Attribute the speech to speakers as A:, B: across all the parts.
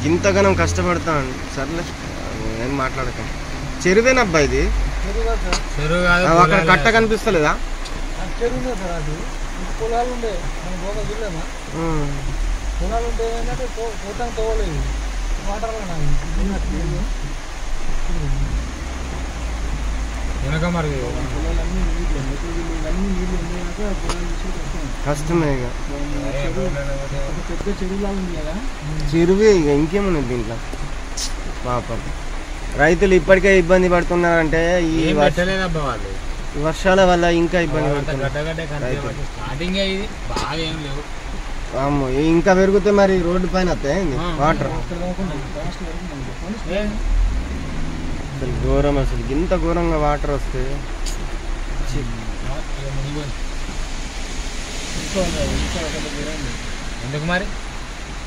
A: ఇంతగానం కష్టపడతాను సర్లే ఏం మాట్లాడతాం. చెరువేనబ్బా ఇది, అక్కడ కట్ట కనిపిస్తలేదా?
B: పొలాలు ఉండే మనం పోగా చూడలేమా? పొలాలు ఉంటే ఏంటంటే పోతాం తోవలేదు వాటర్ వెనక మరి
A: కష్టమే ఇక
B: పెద్ద చెరువులాగా ఉంది కదా.
A: చెరువే ఇక ఇంకేమున్నది దీంట్లో. పాపం రైతులు ఇప్పటికే ఇబ్బంది పడుతున్నారంటే ఈ వర్షాల వల్ల ఇంకా ఇబ్బంది పడుతున్నారు. అమ్మో ఇంకా పెరిగితే మరి రోడ్డు పైన వస్తాయి వాటర్. అసలు ఘోరం, అసలు ఇంత ఘోరంగా వాటర్ వస్తే
B: ఎందుకు మరి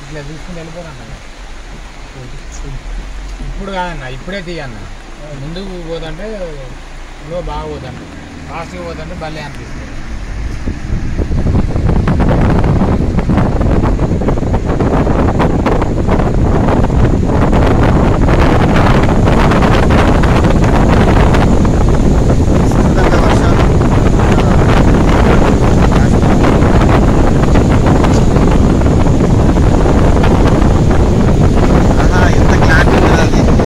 B: ఇట్లా చూసుకుని వెళ్ళిపోరన్న. ఇప్పుడు కాదన్న, ఇప్పుడే తీయన్న. ముందుకు పోతుంటే బాగా పోతుంటే ఫాస్ట్గా పోతుంటే భలే అనిపిస్తుంది.